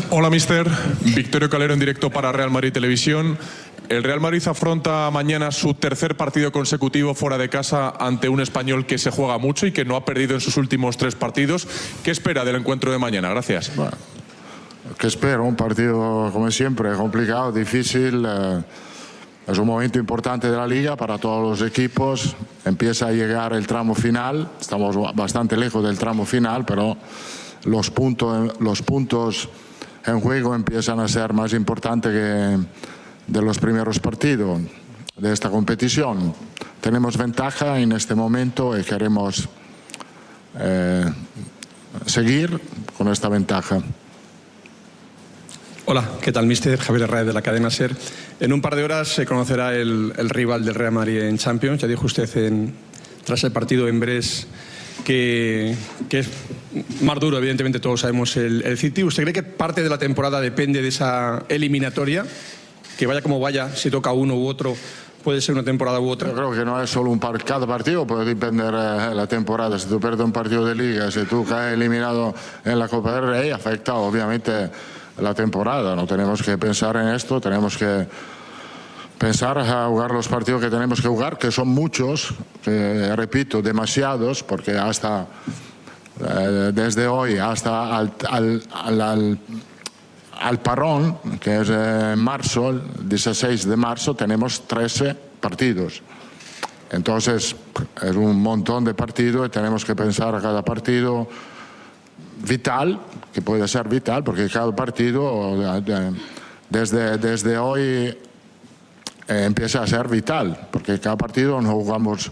Hola, mister. Victorio Calero en directo para Real Madrid Televisión. El Real Madrid afronta mañana su tercer partido consecutivo fuera de casa ante un Español que se juega mucho y que no ha perdido en sus últimos 3 partidos. ¿Qué espera del encuentro de mañana? Gracias. Bueno, ¿qué espero? Un partido, como siempre, complicado, difícil. Es un momento importante de la Liga para todos los equipos. Empieza a llegar el tramo final. Estamos bastante lejos del tramo final, pero los puntos en juego empiezan a ser más importantes que de los primeros partidos de esta competición. Tenemos ventaja en este momento y queremos seguir con esta ventaja. Hola, ¿qué tal, mister? Javier Herrera de la cadena SER. En un par de horas se conocerá el rival del Real Madrid en Champions. Ya dijo usted tras el partido en Brest que es más duro, evidentemente todos sabemos, el City. ¿Usted cree que parte de la temporada depende de esa eliminatoria? Que vaya como vaya, si toca uno u otro, puede ser una temporada u otra. Yo creo que no es solo cada partido, puede depender la temporada. Si tú pierdes un partido de Liga, si tú caes eliminado en la Copa del Rey, afecta obviamente la temporada. No tenemos que pensar en esto, tenemos que pensar a jugar los partidos que tenemos que jugar, que son muchos, repito, demasiados, porque hasta desde hoy hasta al parón, que es en marzo, el 16 de marzo, tenemos 13 partidos. Entonces, es un montón de partidos y tenemos que pensar a cada partido vital, que puede ser vital, porque cada partido desde hoy empieza a ser vital, porque cada partido nos jugamos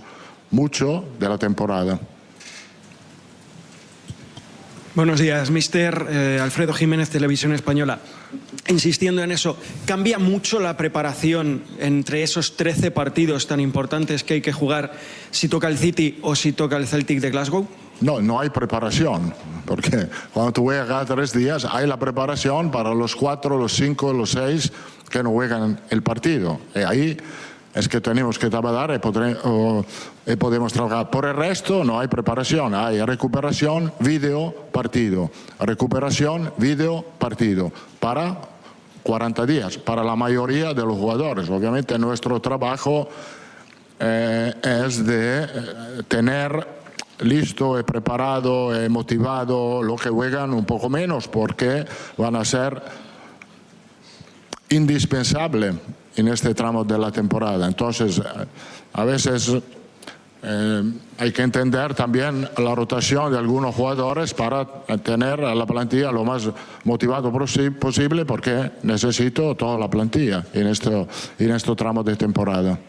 mucho de la temporada. Buenos días, mister. Alfredo Jiménez, Televisión Española. Insistiendo en eso, ¿cambia mucho la preparación entre esos 13 partidos tan importantes que hay que jugar si toca el City o si toca el Celtic de Glasgow? No, no hay preparación, porque cuando tú juegas cada 3 días hay la preparación para los 4, los 5, los 6 que no juegan el partido. Y ahí es que tenemos que trabajar y podemos trabajar. Por el resto no hay preparación, hay recuperación, vídeo, partido. Recuperación, vídeo, partido. Para 40 días, para la mayoría de los jugadores. Obviamente nuestro trabajo es de tener listo y preparado y motivado lo que juegan un poco menos, porque van a ser indispensables en este tramo de la temporada. Entonces, a veces hay que entender también la rotación de algunos jugadores para tener a la plantilla lo más motivado posible, porque necesito toda la plantilla en este tramo de temporada.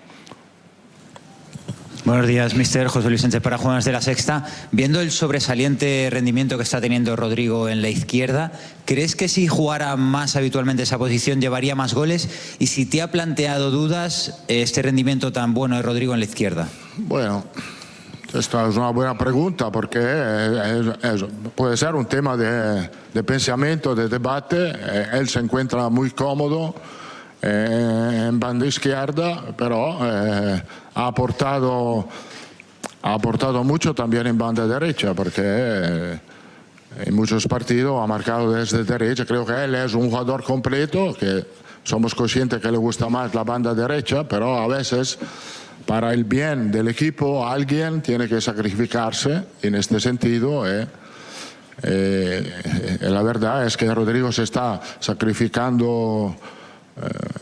Buenos días, mister. José Luis Sánchez para Juanas de La Sexta. Viendo el sobresaliente rendimiento que está teniendo Rodrigo en la izquierda, ¿crees que si jugara más habitualmente esa posición llevaría más goles? Y si te ha planteado dudas este rendimiento tan bueno de Rodrigo en la izquierda. Bueno, esta es una buena pregunta, porque puede ser un tema de pensamiento, de debate. Él se encuentra muy cómodo en banda izquierda, pero ha aportado mucho también en banda derecha, porque en muchos partidos ha marcado desde derecha. Creo que él es un jugador completo, que somos conscientes que le gusta más la banda derecha, pero a veces para el bien del equipo alguien tiene que sacrificarse en este sentido. La verdad es que Rodrigo se está sacrificando.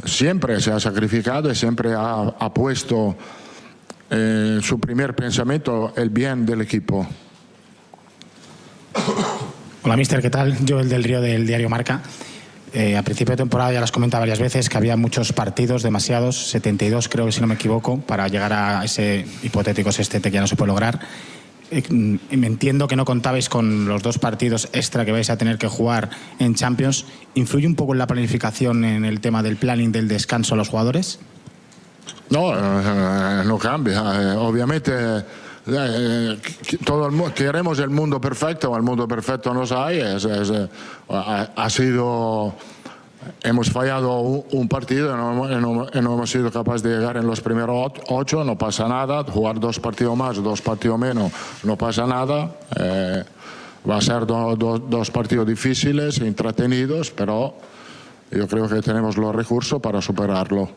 Siempre se ha sacrificado y siempre ha puesto su primer pensamiento el bien del equipo. Hola, mister, ¿qué tal? Joel del Río, del diario Marca. A principio de temporada ya las comentaba varias veces que había muchos partidos, demasiados, 72 creo, si no me equivoco, para llegar a ese hipotético sextete que ya no se puede lograr. Me entiendo que no contabais con los 2 partidos extra que vais a tener que jugar en Champions. ¿Influye un poco en la planificación, en el tema del planning del descanso a los jugadores? No, no cambia. Obviamente queremos el mundo perfecto no hay. Ha sido hemos fallado un partido y no hemos sido capaces de llegar en los primeros 8, no pasa nada. Jugar 2 partidos más, 2 partidos menos, no pasa nada. Va a ser 2 partidos difíciles, entretenidos, pero yo creo que tenemos los recursos para superarlo.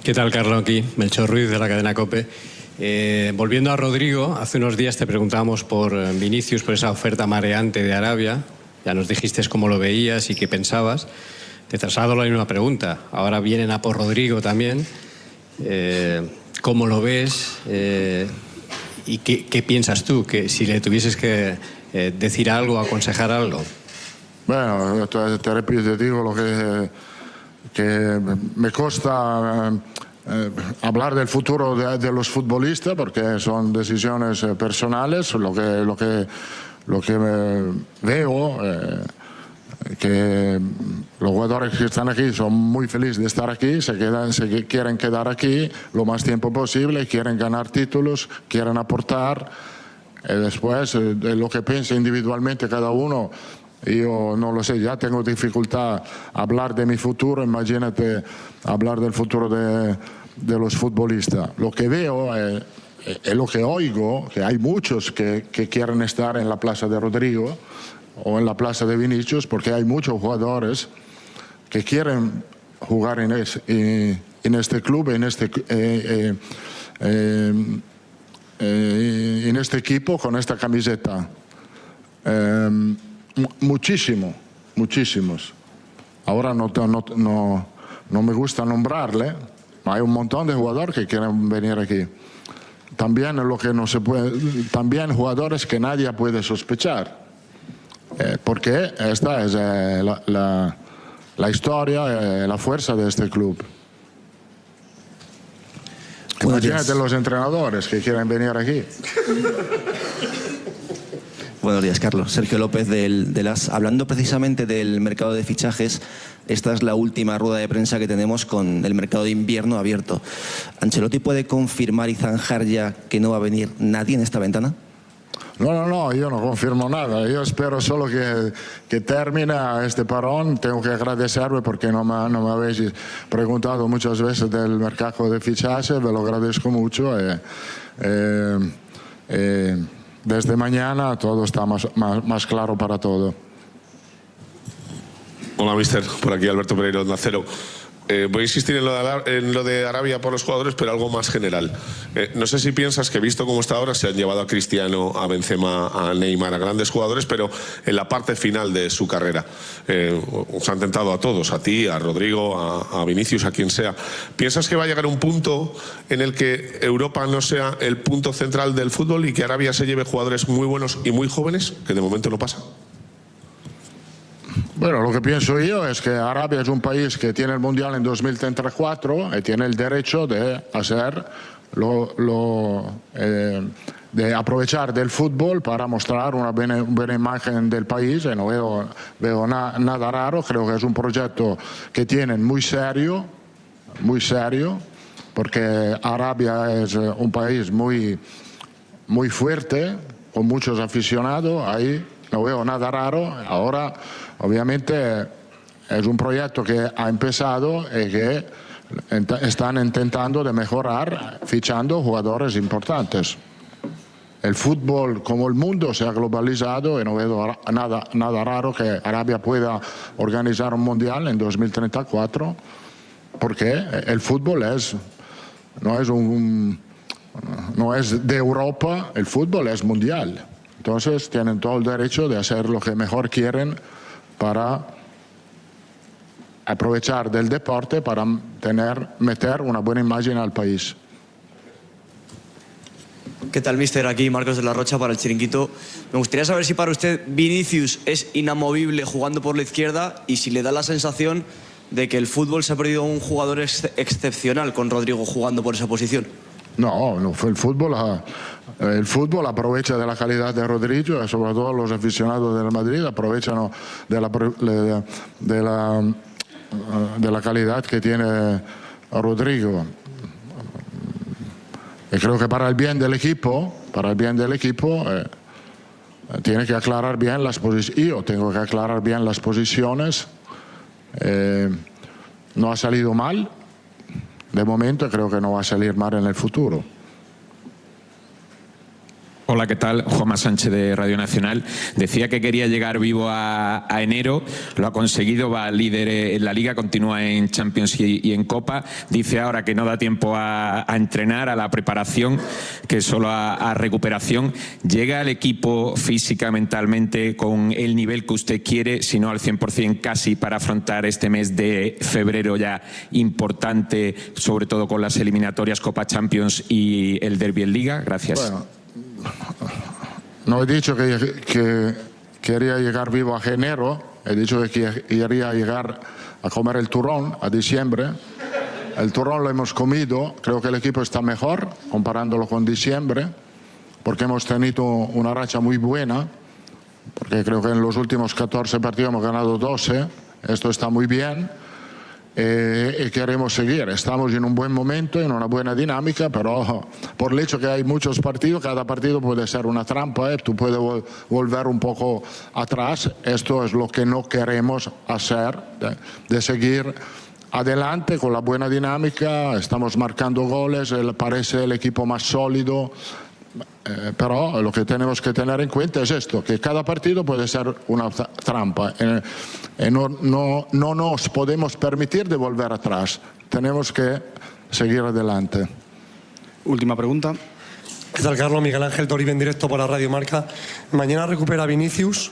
¿Qué tal, Carlos? Aquí, Melchor Ruiz, de la cadena COPE. Volviendo a Rodrigo, hace unos días te preguntábamos por Vinicius, por esa oferta mareante de Arabia. Ya nos dijiste cómo lo veías y qué pensabas. Te traslado la misma pregunta. Ahora vienen a por Rodrigo también. ¿Cómo lo ves? ¿Y qué piensas tú? Que si le tuvieses que decir algo, aconsejar algo. Bueno, te repito, te digo lo que me cuesta hablar del futuro de los futbolistas, porque son decisiones personales. Lo que veo, que los jugadores que están aquí son muy felices de estar aquí, se quieren quedar aquí lo más tiempo posible, quieren ganar títulos, quieren aportar. Después, de lo que piensa individualmente cada uno, yo no lo sé, ya tengo dificultad a hablar de mi futuro, imagínate hablar del futuro de los futbolistas. Lo que veo es lo que oigo, que hay muchos que quieren estar en la plaza de Rodrigo o en la plaza de Vinicius, porque hay muchos jugadores que quieren jugar en este club, en este equipo, con esta camiseta. Muchísimos. Ahora no me gusta nombrarle, hay un montón de jugadores que quieren venir aquí. También también jugadores que nadie puede sospechar, porque esta es la historia, la fuerza de este club. Imagínate los entrenadores que quieren venir aquí. Buenos días, Carlos. Sergio López de las. Hablando precisamente del mercado de fichajes, esta es la última rueda de prensa que tenemos con el mercado de invierno abierto. ¿Ancelotti puede confirmar y zanjar ya que no va a venir nadie en esta ventana? No, yo no confirmo nada. Yo espero solo que termine este parón. Tengo que agradecerle porque no me habéis preguntado muchas veces del mercado de fichajes. Me lo agradezco mucho. Desde mañana todo está más claro para todo. Hola, mister. Por aquí Alberto Pereiro, Onda Cero. Voy a insistir en lo de Arabia por los jugadores, pero algo más general. No sé si piensas que, visto cómo está ahora, se han llevado a Cristiano, a Benzema, a Neymar, a grandes jugadores, pero en la parte final de su carrera. Os han tentado a todos, a ti, a Rodrigo, a Vinicius, a quien sea. ¿Piensas que va a llegar un punto en el que Europa no sea el punto central del fútbol y que Arabia se lleve jugadores muy buenos y muy jóvenes, que de momento no pasa? Bueno, lo que pienso yo es que Arabia es un país que tiene el Mundial en 2034 y tiene el derecho de hacer de aprovechar del fútbol para mostrar una buena imagen del país. Y no veo nada raro. Creo que es un proyecto que tienen muy serio, porque Arabia es un país muy fuerte, con muchos aficionados. Ahí no veo nada raro. Ahora, obviamente, es un proyecto que ha empezado y que están intentando de mejorar fichando jugadores importantes. El fútbol, como el mundo, se ha globalizado y no veo nada raro que Arabia pueda organizar un mundial en 2034, porque el fútbol no es de Europa, el fútbol es mundial. Entonces tienen todo el derecho de hacer lo que mejor quieren para aprovechar del deporte para meter una buena imagen al país. ¿Qué tal, mister? Aquí Marcos de la Rocha para El Chiringuito. Me gustaría saber si para usted Vinicius es inamovible jugando por la izquierda y si le da la sensación de que el fútbol se ha perdido un jugador excepcional con Rodrigo jugando por esa posición. No, fue el fútbol aprovecha de la calidad de Rodrigo, sobre todo los aficionados del Madrid aprovechan de la calidad que tiene Rodrigo. Y creo que para el bien del equipo, tiene que aclarar bien las posiciones. Yo tengo que aclarar bien las posiciones No ha salido mal de momento y creo que no va a salir mal en el futuro. Hola, ¿qué tal? Juanma Sánchez de Radio Nacional. Decía que quería llegar vivo a enero, lo ha conseguido, va líder en la Liga, continúa en Champions y en Copa. Dice ahora que no da tiempo a entrenar, a la preparación, que solo a recuperación. ¿Llega el equipo física, mentalmente, con el nivel que usted quiere, si no al 100% casi, para afrontar este mes de febrero ya importante, sobre todo con las eliminatorias Copa Champions y el Derbi en Liga? Gracias. Bueno, no he dicho que quería llegar vivo a enero, he dicho que quería llegar a comer el turrón a diciembre. El turrón lo hemos comido, creo que el equipo está mejor comparándolo con diciembre, porque hemos tenido una racha muy buena, porque creo que en los últimos 14 partidos hemos ganado 12, esto está muy bien. Y queremos seguir. Estamos en un buen momento, en una buena dinámica, pero por el hecho que hay muchos partidos, cada partido puede ser una trampa, tú puedes volver un poco atrás. Esto es lo que no queremos hacer, de seguir adelante con la buena dinámica. Estamos marcando goles, parece el equipo más sólido. Pero lo que tenemos que tener en cuenta es esto, que cada partido puede ser una trampa. No nos podemos permitir de volver atrás. Tenemos que seguir adelante. Última pregunta. ¿Qué tal, Carlos? Miguel Ángel Toribio en directo para Radio Marca. Mañana recupera Vinicius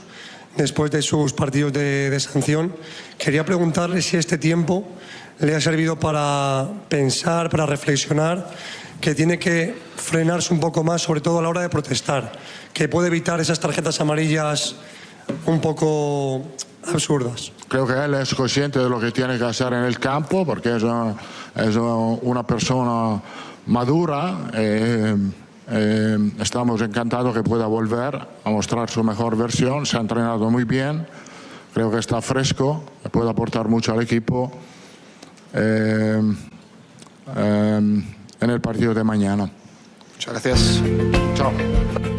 después de sus partidos de sanción. Quería preguntarle si este tiempo le ha servido para pensar, para reflexionar, que tiene que frenarse un poco más, sobre todo a la hora de protestar, que puede evitar esas tarjetas amarillas un poco absurdas. Creo que él es consciente de lo que tiene que hacer en el campo, porque es una persona madura. Estamos encantados que pueda volver a mostrar su mejor versión. Se ha entrenado muy bien, creo que está fresco, puede aportar mucho al equipo en el partido de mañana. Muchas gracias. Chao.